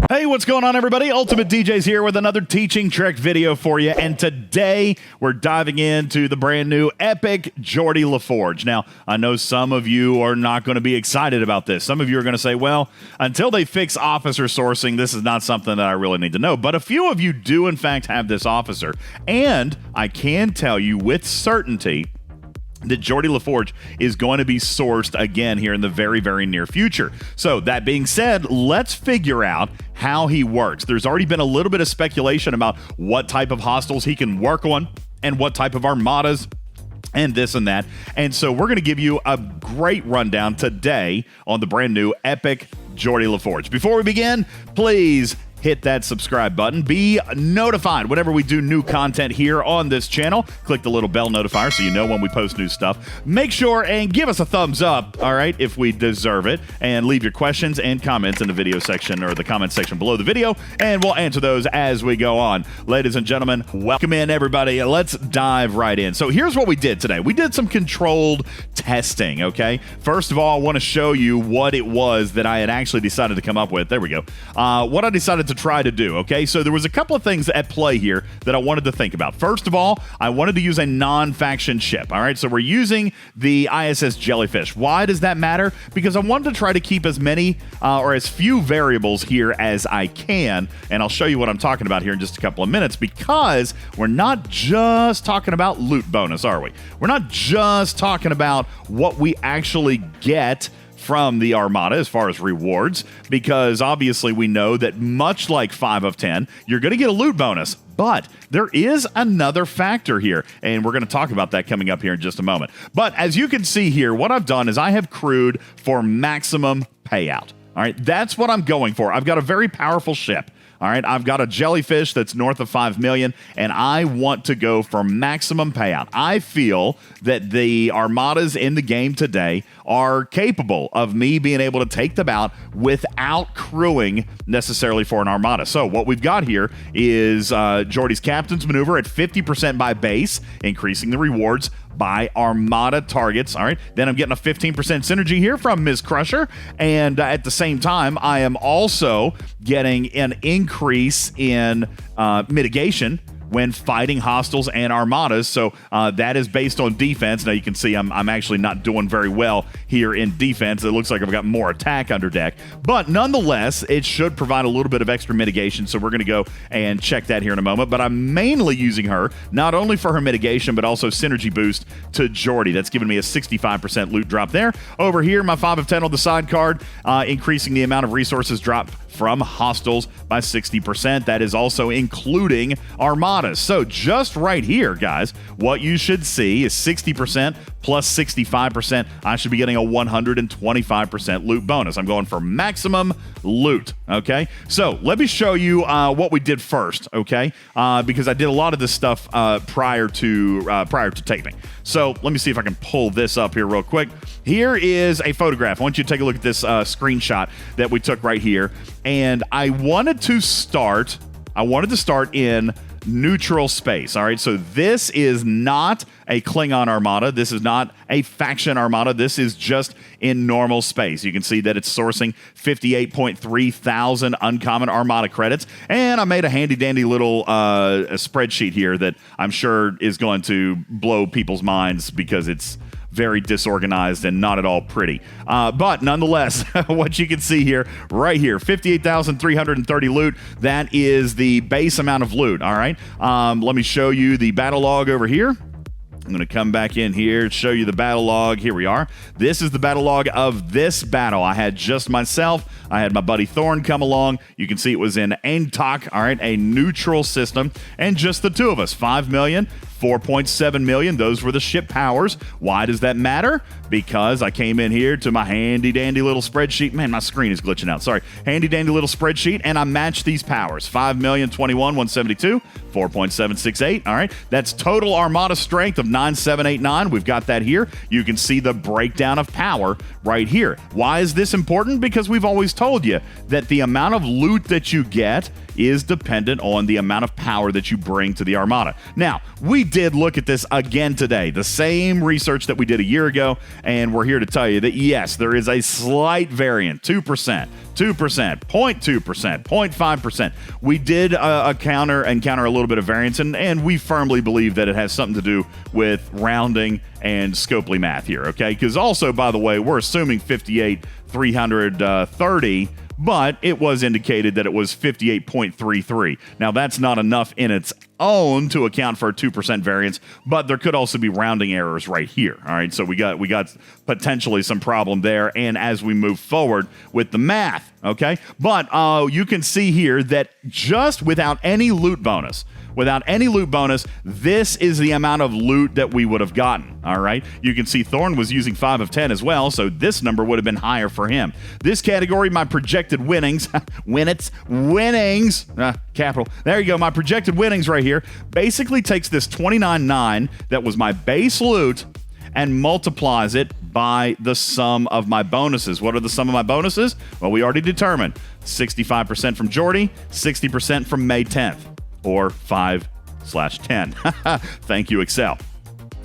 Hey, what's going on, everybody? UltimatDjz here with another teaching trick video for you, and today we're diving into the brand new epic Geordi LaForge. Now, I know some of you are not going to be excited about this. Some of you are going to say, well, until they fix officer sourcing, this is not something that I really need to know. But a few of you do, in fact, have this officer, and I can tell you with certainty that Geordi LaForge is going to be sourced again here in the very, very near future. So that being said, let's figure out how he works. There's already been a little bit of speculation about what type of hostiles he can work on and what type of armadas and this and that. And so we're going to give you a great rundown today on the brand new epic Geordi LaForge. Before we begin, please hit that subscribe button. Be notified whenever we do new content here on this channel. Click the little bell notifier so you know when we post new stuff. Make sure and give us a thumbs up, all right, if we deserve it. And leave your questions and comments in the video section or the comment section below the video, and we'll answer those as we go on. Ladies and gentlemen, welcome in, everybody. Let's dive right in. So here's what we did today. We did some controlled testing, okay? First of all, I want to show you what it was that I had actually decided to come up with. There we go. What I decided to try to do, okay? So there was a couple of things at play here that I wanted to think about. First of all, I wanted to use a non-faction ship, all right? So we're using the ISS Jellyfish. Why does that matter? Because I wanted to try to keep as many or as few variables here as I can, and I'll show you what I'm talking about here in just a couple of minutes, because we're not just talking about loot bonus, are we? We're not just talking about what we actually get from the Armada as far as rewards, because obviously we know that much like 5 of 10, you're going to get a loot bonus. But there is another factor here, and we're going to talk about that coming up here in just a moment. But as you can see here, what I've done is I have crewed for maximum payout. All right, that's what I'm going for. I've got a very powerful ship. All right, I've got a jellyfish that's north of 5 million, and I want to go for maximum payout. I feel that the armadas in the game today are capable of me being able to take them out without crewing necessarily for an armada. So what we've got here is Geordi's Captain's Maneuver at 50% by base, increasing the rewards by armada targets. All right, then I'm getting a 15% synergy here from Ms. Crusher, and at the same time I am also getting an increase in mitigation when fighting hostiles and armadas. So that is based on defense. Now you can see I'm actually not doing very well here in defense. It looks like I've got more attack under deck, but nonetheless, it should provide a little bit of extra mitigation. So we're going to go and check that here in a moment. But I'm mainly using her not only for her mitigation, but also synergy boost to Geordi. That's giving me a 65% loot drop there. Over here, my 5 of 10 on the side card, increasing the amount of resources drop from hostiles by 60%. That is also including armadas. So just right here, guys, what you should see is 60% plus 65%. I should be getting a 125% loot bonus. I'm going for maximum loot, okay? So let me show you what we did first, okay? Because I did a lot of this stuff prior to taping. So let me see if I can pull this up here real quick. Here is a photograph. I want you to take a look at this screenshot that we took right here. And I wanted to start in neutral space. All right, so this is not a Klingon Armada. This is not a faction Armada. This is just in normal space. You can see that it's sourcing 58.3 thousand uncommon Armada credits. And I made a handy dandy little a spreadsheet here that I'm sure is going to blow people's minds because it's very disorganized and not at all pretty. But nonetheless, what you can see here, right here, 58,330 loot. That is the base amount of loot, all right? Let me show you the battle log over here. I'm going to come back in here and show you the battle log. Here we are. This is the battle log of this battle. I had just myself. I had my buddy Thorn come along. You can see it was in Aintok, all right, a neutral system, and just the two of us, 5 million, 4.7 million. Those were the ship powers. Why does that matter? Because I came in here to my handy dandy little spreadsheet. Man, my screen is glitching out. Sorry. Handy dandy little spreadsheet, and I matched these powers. 5 million, 21, 172, 4.768. All right. That's total Armada strength of 9789. We've got that here. You can see the breakdown of power right here. Why is this important? Because we've always told you that the amount of loot that you get is dependent on the amount of power that you bring to the Armada. Now, we did look at this again today, the same research that we did a year ago, and we're here to tell you that yes, there is a slight variant, 2%, 2%, 0.2%, 0.5%. We did encounter a little bit of variance, and we firmly believe that it has something to do with rounding and Scopely math here, okay? Because also, by the way, we're assuming 58,330, but it was indicated that it was 58.33. Now, that's not enough in its own to account for a 2% variance, but there could also be rounding errors right here. All right, so we got potentially some problem there, and as we move forward with the math, okay? But you can see here that just without any loot bonus, this is the amount of loot that we would have gotten, all right? You can see Thorn was using 5 of 10 as well, so this number would have been higher for him. This category, my projected winnings, capital. There you go, my projected winnings right here, basically takes this 29.9 that was my base loot and multiplies it by the sum of my bonuses. What are the sum of my bonuses? Well, we already determined. 65% from Geordi, 60% from May 10th. Or 5/10. Thank you, Excel.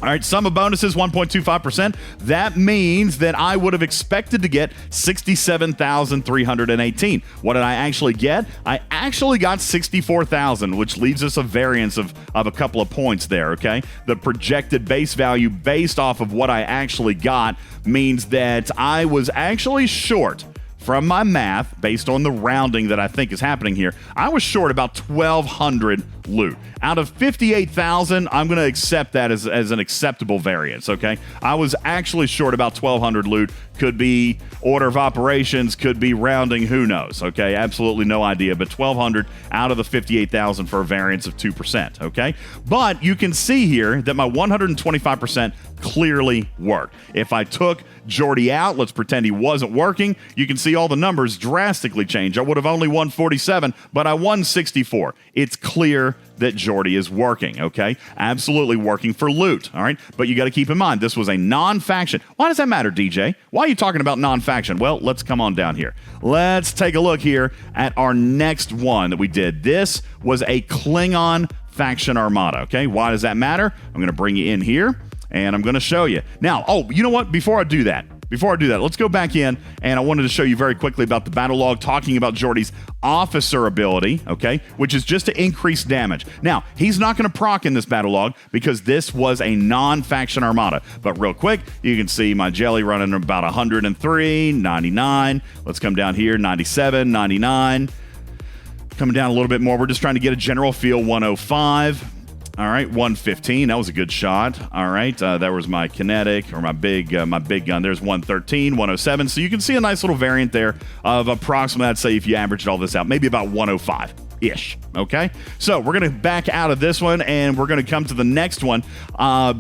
All right, sum of bonuses, 1.25%. That means that I would have expected to get 67,318. What did I actually get? I actually got 64,000, which leaves us a variance of a couple of points there, okay? The projected base value based off of what I actually got means that I was actually short. From my math, based on the rounding that I think is happening here, I was short about 1,200 loot. Out of 58,000, I'm going to accept that as an acceptable variance, okay? I was actually short about 1,200 loot. Could be order of operations, could be rounding, who knows, okay? Absolutely no idea, but 1,200 out of the 58,000 for a variance of 2%, okay? But you can see here that my 125% clearly worked. If I took Geordi out, let's pretend he wasn't working, you can see all the numbers drastically change. I would have only won 47, but I won 64. It's clear that Geordi is working, okay? Absolutely working for loot, all right? But you got to keep in mind, this was a non-faction. Why does that matter, DJ? Why are you talking about non-faction? Well, let's come on down here. Let's take a look here at our next one that we did. This was a Klingon faction armada, okay? Why does that matter? I'm going to bring you in here, and I'm going to show you. Now, you know what? Before I do that, let's go back in, and I wanted to show you very quickly about the battle log, talking about Geordi's officer ability, okay, which is just to increase damage. Now, he's not going to proc in this battle log because this was a non-faction armada. But real quick, you can see my jelly running about 103, 99. Let's come down here, 97, 99. Coming down a little bit more. We're just trying to get a general feel, 105. All right, 115. That was a good shot. All right, that was my kinetic or my big gun. There's 113, 107. So you can see a nice little variant there of approximately, I'd say if you averaged all this out, maybe about 105-ish. Okay, so we're going to back out of this one and we're going to come to the next one.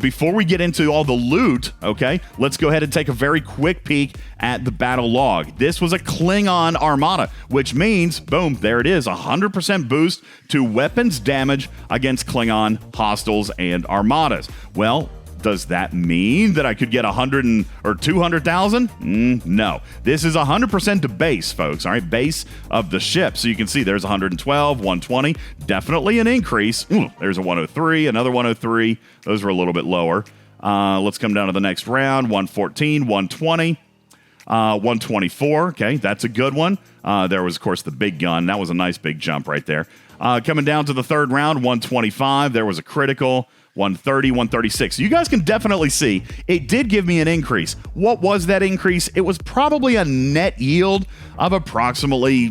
Before we get into all the loot, okay, let's go ahead and take a very quick peek at the battle log. This was a Klingon Armada, which means, boom, there it is, 100% boost to weapons damage against Klingon hostiles and armadas. Well, does that mean that I could get 100 or 200,000? No. This is 100% to base, folks. All right, base of the ship. So you can see there's 112, 120. Definitely an increase. There's a 103, another 103. Those were a little bit lower. Let's come down to the next round. 114, 120. 124. Okay, that's a good one. There was, of course, the big gun. That was a nice big jump right there. Coming down to the third round, 125. There was a critical. 130, 136. You guys can definitely see it did give me an increase. What was that increase? It was probably a net yield of approximately,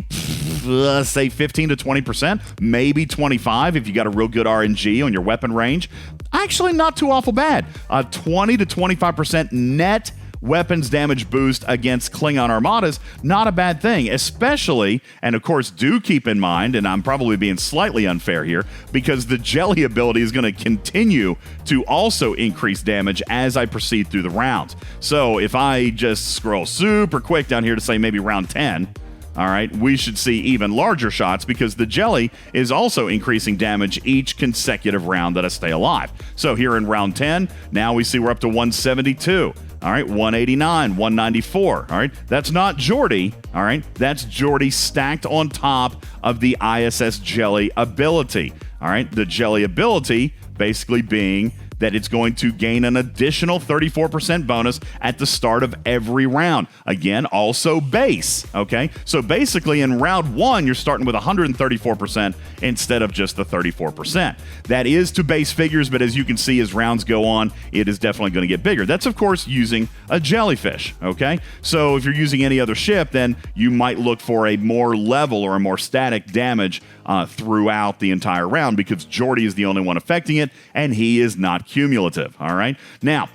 say 15 to 20%, maybe 25 if you got a real good RNG on your weapon range. Actually, not too awful bad. 20 to 25% net weapons damage boost against Klingon armadas, not a bad thing, especially, and of course, do keep in mind, and I'm probably being slightly unfair here, because the jelly ability is going to continue to also increase damage as I proceed through the rounds. So if I just scroll super quick down here to say maybe round 10, all right, we should see even larger shots because the jelly is also increasing damage each consecutive round that I stay alive. So here in round 10, now we see we're up to 172. All right, 189, 194. All right, that's not Geordi. All right, that's Geordi stacked on top of the ISS jelly ability. All right, the jelly ability basically being that it's going to gain an additional 34% bonus at the start of every round. Again, also base, okay? So basically in round 1, you're starting with 134% instead of just the 34%. That is to base figures, but as you can see, as rounds go on, it is definitely going to get bigger. That's, of course, using a jellyfish, okay? So if you're using any other ship, then you might look for a more level or a more static damage throughout the entire round because Geordi is the only one affecting it, and he is not cumulative, all right? Now,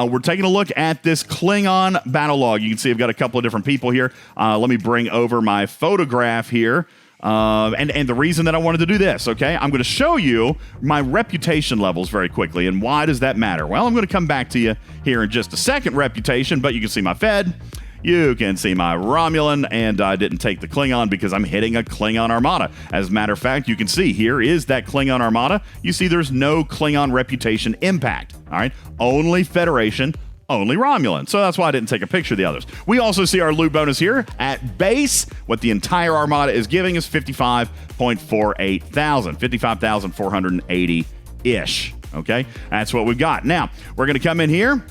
we're taking a look at this Klingon Battle Log. You can see I've got a couple of different people here. Let me bring over my photograph here. And the reason that I wanted to do this, okay, I'm going to show you my reputation levels very quickly. And why does that matter? Well, I'm going to come back to you here in just a second, reputation, but you can see my Fed. You can see my Romulan, and I didn't take the Klingon because I'm hitting a Klingon Armada. As a matter of fact, you can see here is that Klingon Armada. You see there's no Klingon reputation impact, all right? Only Federation, only Romulan. So that's why I didn't take a picture of the others. We also see our loot bonus here at base. What the entire Armada is giving is 55.48 thousand, 55,480-ish, okay? That's what we've got. Now, we're going to come in here.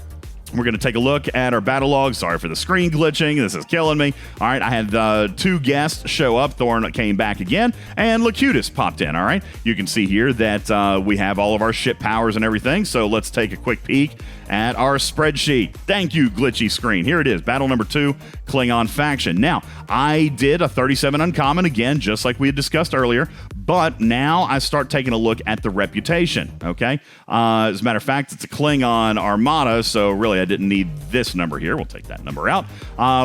We're going to take a look at our battle log. Sorry for the screen glitching. This is killing me. All right, I had 2 guests show up. Thorn came back again, and Locutus popped in, all right? You can see here that we have all of our ship powers and everything, so let's take a quick peek at our spreadsheet. Thank you, glitchy screen. Here it is, battle number 2, Klingon faction. Now, I did a 37 uncommon again, just like we had discussed earlier, but now I start taking a look at the reputation, okay? As a matter of fact, it's a Klingon Armada, so really I didn't need this number here. We'll take that number out.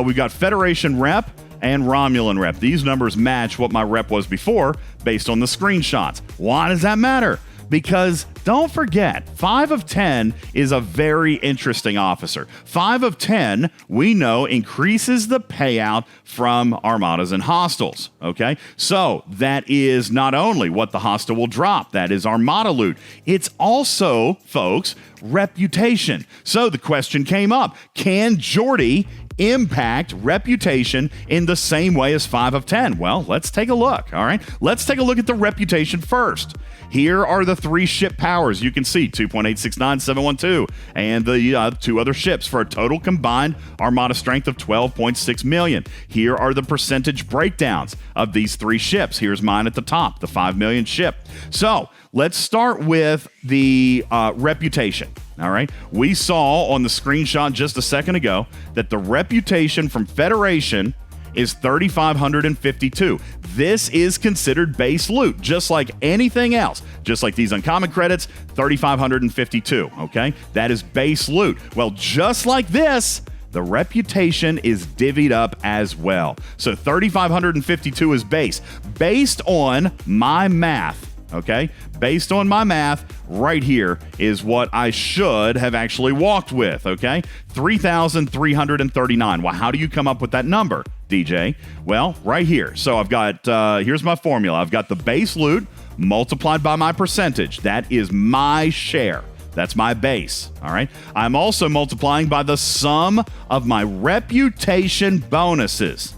We've got Federation rep and Romulan rep. These numbers match what my rep was before based on the screenshots. Why does that matter? Because don't forget, 5 of 10 is a very interesting officer. 5 of 10, we know, increases the payout from armadas and hostiles, okay? So that is not only what the hostile will drop, that is armada loot. It's also, folks, reputation. So the question came up, can Geordi impact reputation in the same way as 5 of 10? Well, let's take a look, all right? Let's take a look at the reputation first. Here are the 3 ship powers. You can see 2.869712 and the 2 other ships for a total combined armada strength of 12.6 million. Here are the percentage breakdowns of these 3 ships. Here's mine at the top, the 5 million ship. So let's start with the reputation. All right. We saw on the screenshot just a second ago that the reputation from Federation is 3,552. This is considered base loot, just like anything else. Just like these uncommon credits, 3,552, okay? That is base loot. Well, just like this, the reputation is divvied up as well. So 3,552 is base. Based on my math, okay? Based on my math, right here is what I should have actually walked with, okay? 3,339. Well, how do you come up with that number, DJ? Well, right here. So I've got, here's my formula. I've got the base loot multiplied by my percentage. That is my share. That's my base, all right? I'm also multiplying by the sum of my reputation bonuses.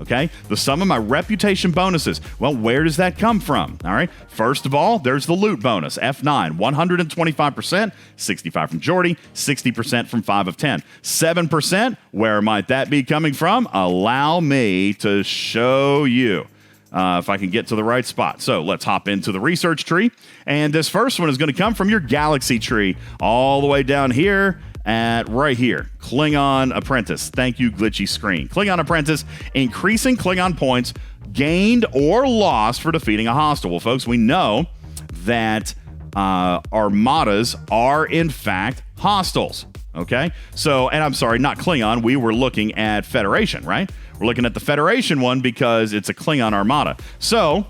Okay, the sum of my reputation bonuses. Well, where does that come from? All right, first of all, there's the loot bonus, F9, 125%, 65 from Geordi, 60% from 5 of 10. 7%, where might that be coming from? Allow me to show you. If I can get to the right spot. So let's hop into the research tree. And this first one is going to come from your galaxy tree all the way down here at right here, Klingon Apprentice. Thank you, glitchy screen. Klingon Apprentice, increasing Klingon points gained or lost for defeating a hostile. Well, folks, we know that armadas are, in fact, hostiles. Okay? So, and I'm sorry, not Klingon. We were looking at Federation, right? We're looking at the Federation one because it's a Klingon Armada. So,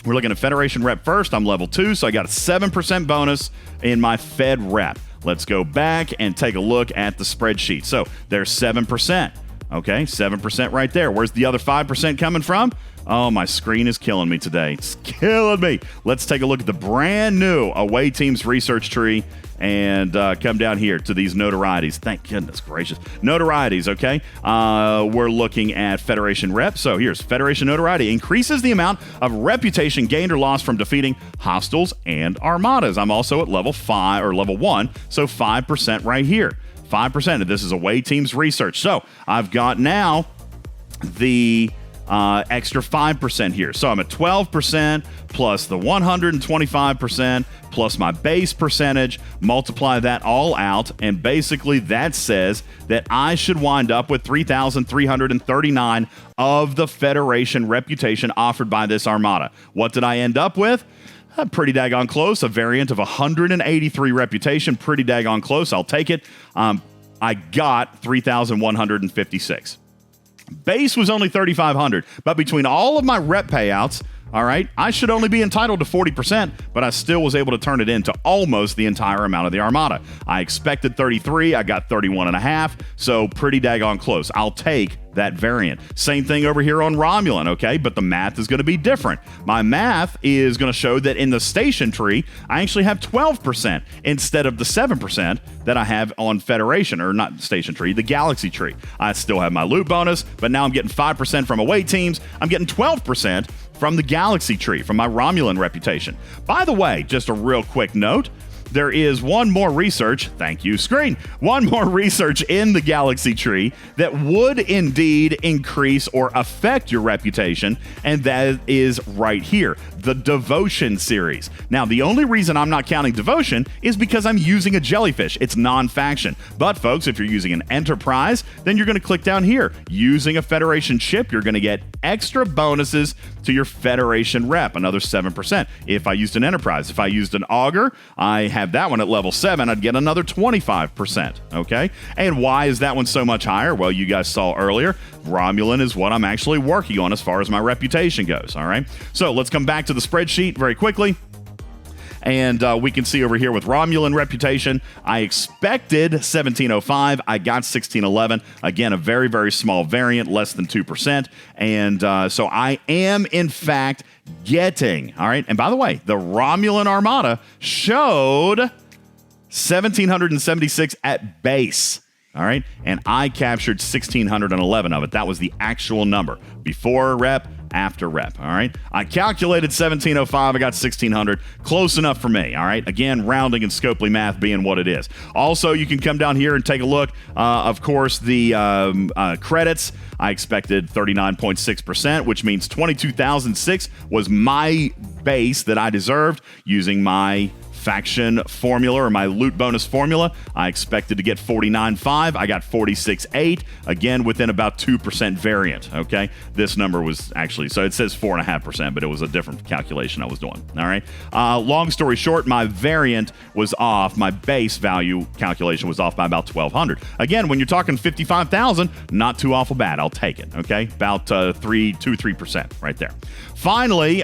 we're looking at Federation rep first. I'm level 2, so I got a 7% bonus in my Fed rep. Let's go back and take a look at the spreadsheet. So there's 7%. Okay, 7% right there. Where's the other 5% coming from? Oh, my screen is killing me today. It's killing me. Let's take a look at the brand new away teams research tree and come down here to these notorieties. Thank goodness gracious. Notorieties, okay? We're looking at Federation rep. So here's Federation notoriety. Increases the amount of reputation gained or lost from defeating hostiles and armadas. I'm also at level 5 or level 1, so 5% right here. 5%. This is away teams research. So I've got now the extra 5% here. So I'm at 12% plus the 125% plus my base percentage, multiply that all out, and basically that says that I should wind up with 3,339 of the Federation reputation offered by this armada. What did I end up with? Pretty daggone close. A variant of 183 reputation. Pretty daggone close. I'll take it. I got 3,156. Base was only 3,500, but between all of my rep payouts, all right, I should only be entitled to 40%, but I still was able to turn it into almost the entire amount of the armada. I expected 33, I got 31.5, so pretty daggone close. I'll take that variant. Same thing over here on Romulan, okay, but the math is going to be different. My math is going to show that in the station tree, I actually have 12% instead of the 7% that I have on Federation, or not station tree, the Galaxy tree. I still have my loot bonus, but now I'm getting 5% from away teams. I'm getting 12% from the Galaxy tree, from my Romulan reputation. By the way, just a real quick note, there is one more research, thank you screen, one more research in the Galaxy tree that would indeed increase or affect your reputation, and that is right here, the Devotion series. Now, the only reason I'm not counting Devotion is because I'm using a jellyfish. It's non-faction. But folks, if you're using an Enterprise, then you're going to click down here. Using a Federation ship, you're going to get extra bonuses to your Federation rep, another 7%. If I used an Enterprise, if I used an Augur, I have that one at level 7, I'd get another 25%, okay? And why is that one so much higher? Well, you guys saw earlier, Romulan is what I'm actually working on as far as my reputation goes, all right? So let's come back to the spreadsheet very quickly. And we can see over here with Romulan reputation, I expected 1705. I got 1611. Again, a very, very small variant, less than 2%. And so I am, in fact, getting, all right? And by the way, the Romulan Armada showed 1,776 at base. All right. And I captured 1,611 of it. That was the actual number. Before rep, after rep. All right. I calculated 1,705. I got 1,600. Close enough for me. All right. Again, rounding and Scopely math being what it is. Also, you can come down here and take a look. Of course, the credits. I expected 39.6%, which means 22,006 was my base that I deserved using my faction formula, or my loot bonus formula. I expected to get 49.5. I got 46.8. Again, within about 2% variant. Okay, this number was actually, so it says 4.5%, but it was a different calculation I was doing. All right. Long story short, my variant was off. My base value calculation was off by about 1,200. Again, when you're talking 55,000, not too awful bad. I'll take it. Okay, about 3% right there. Finally,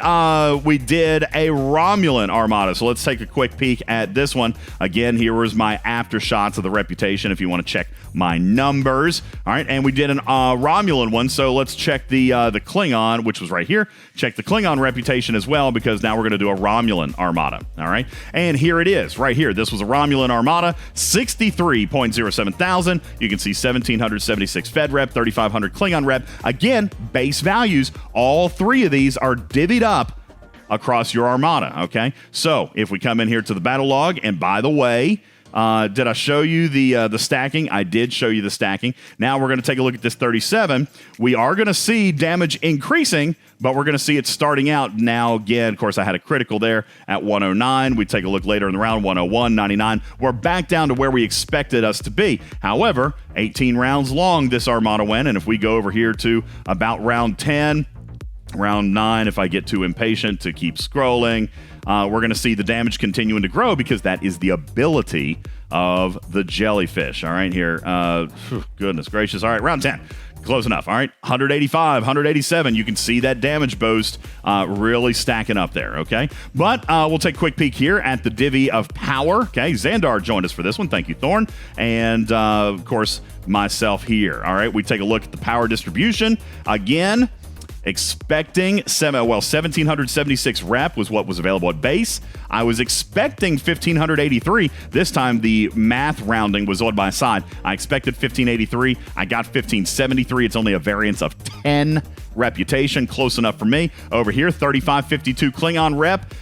we did a Romulan Armada. So let's take a quick peek at this one. Again, here was my aftershots of the reputation if you want to check my numbers. All right, and we did an Romulan one, so let's check the Klingon, which was right here. Check the Klingon reputation as well, because now we're going to do a Romulan Armada. All right, and here it is, right here. This was a Romulan Armada, 63.07 thousand. You can see 1,776 Fed rep, 3,500 Klingon rep. Again, base values. All three of these are divvied up across your armada, okay? So if we come in here to the battle log, and by the way, did I show you the stacking? I did show you the stacking. Now we're going to take a look at this 37. We are going to see damage increasing, but we're going to see it starting out now. Again, of course, I had a critical there at 109. We take a look later in the round, 101, 99. We're back down to where we expected us to be. However, 18 rounds long this armada went, and if we go over here to about round 10, round 9, if I get too impatient to keep scrolling, we're going to see the damage continuing to grow, because that is the ability of the jellyfish. All right, here. Goodness gracious. All right, round 10. Close enough. All right, 185, 187. You can see that damage boost really stacking up there, okay? But we'll take a quick peek here at the divvy of power. Okay, Xandar joined us for this one. Thank you, Thorn. And, of course, myself here. All right, we take a look at the power distribution. Again, expecting 1,776 rep was what was available at base. I was expecting 1,583. This time the math rounding was on my side. I expected 1,583. I got 1,573. It's only a variance of 10 reputation. Close enough for me. Over here, 3552 Klingon rep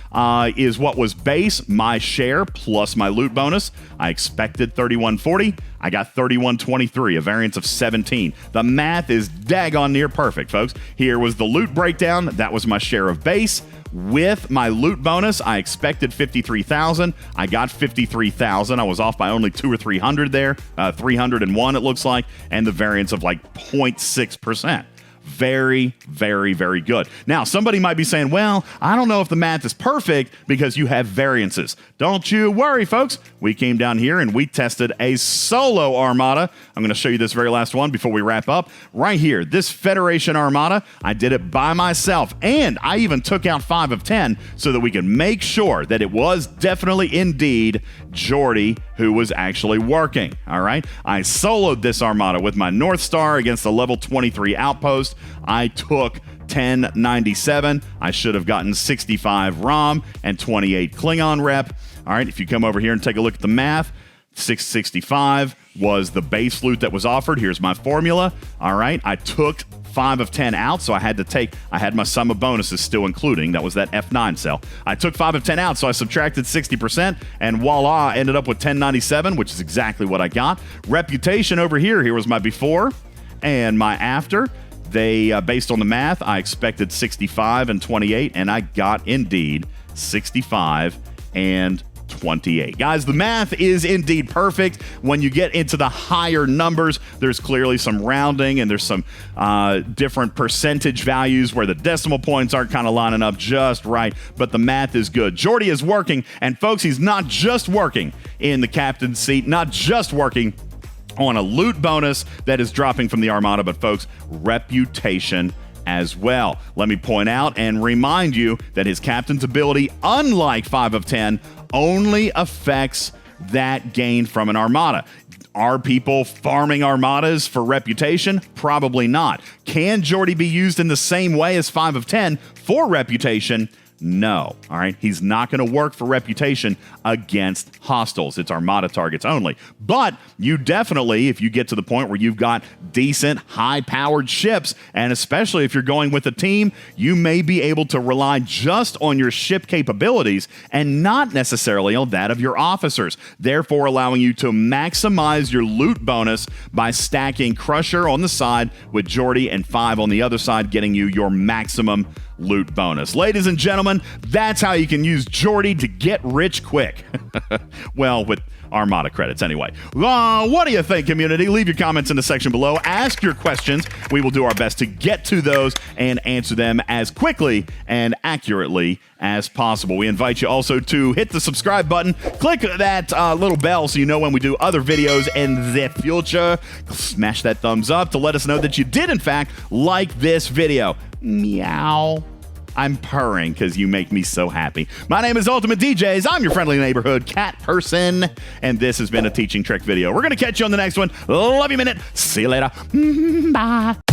is what was base. My share plus my loot bonus. I expected 3140. I got 3123, a variance of 17. The math is daggone near perfect, folks. Here was the loot breakdown. That was my share of base. With my loot bonus, I expected 53,000. I got 53,000. I was off by only 200 or 300 there. 301, it looks like. And the variance of like 0.6%. Very, very, very good. Now, somebody might be saying, well, I don't know if the math is perfect because you have variances. Don't you worry, folks. We came down here and we tested a solo Armada. I'm going to show you this very last one before we wrap up. Right here, this Federation Armada, I did it by myself. And I even took out 5 of 10 so that we could make sure that it was definitely indeed Geordi who was actually working. All right. I soloed this Armada with my North Star against the level 23 outpost. I took 1097. I should have gotten 65 ROM and 28 Klingon rep. All right, if you come over here and take a look at the math, 665 was the base loot that was offered. Here's my formula. All right, I took 5 of 10 out, so I had my sum of bonuses still including. That was that F9 cell. I took 5 of 10 out, so I subtracted 60%, and voila, I ended up with 1097, which is exactly what I got. Reputation over here, here was my before and my after. They, based on the math, I expected 65 and 28, and I got indeed 65 and 28. Guys, the math is indeed perfect. When you get into the higher numbers, there's clearly some rounding and there's some different percentage values where the decimal points aren't kind of lining up just right, but the math is good. Geordi is working, and folks, he's not just working in the captain's seat, not just working on a loot bonus that is dropping from the Armada, but folks, reputation as well. Let me point out and remind you that his captain's ability, unlike 5 of 10, only affects that gain from an Armada. Are people farming Armadas for reputation? Probably not. Can Geordi be used in the same way as 5 of 10 for reputation? No. All right. He's not going to work for reputation against hostiles. It's Armada targets only. But you definitely, if you get to the point where you've got decent, high-powered ships, and especially if you're going with a team, you may be able to rely just on your ship capabilities and not necessarily on that of your officers, therefore allowing you to maximize your loot bonus by stacking Crusher on the side with Geordi and 5 on the other side, getting you your maximum loot bonus. Ladies and gentlemen, that's how you can use Geordi to get rich quick. Well, with Armada credits anyway. What do you think, community? Leave your comments in the section below. Ask your questions. We will do our best to get to those and answer them as quickly and accurately as possible. We invite you also to hit the subscribe button. Click that little bell so you know when we do other videos in the future. Smash that thumbs up to let us know that you did, in fact, like this video. Meow. I'm purring because you make me so happy. My name is UltimatDjz. I'm your friendly neighborhood cat person, and this has been a teaching trick video. We're going to catch you on the next one. Love you, minute. See you later. Bye.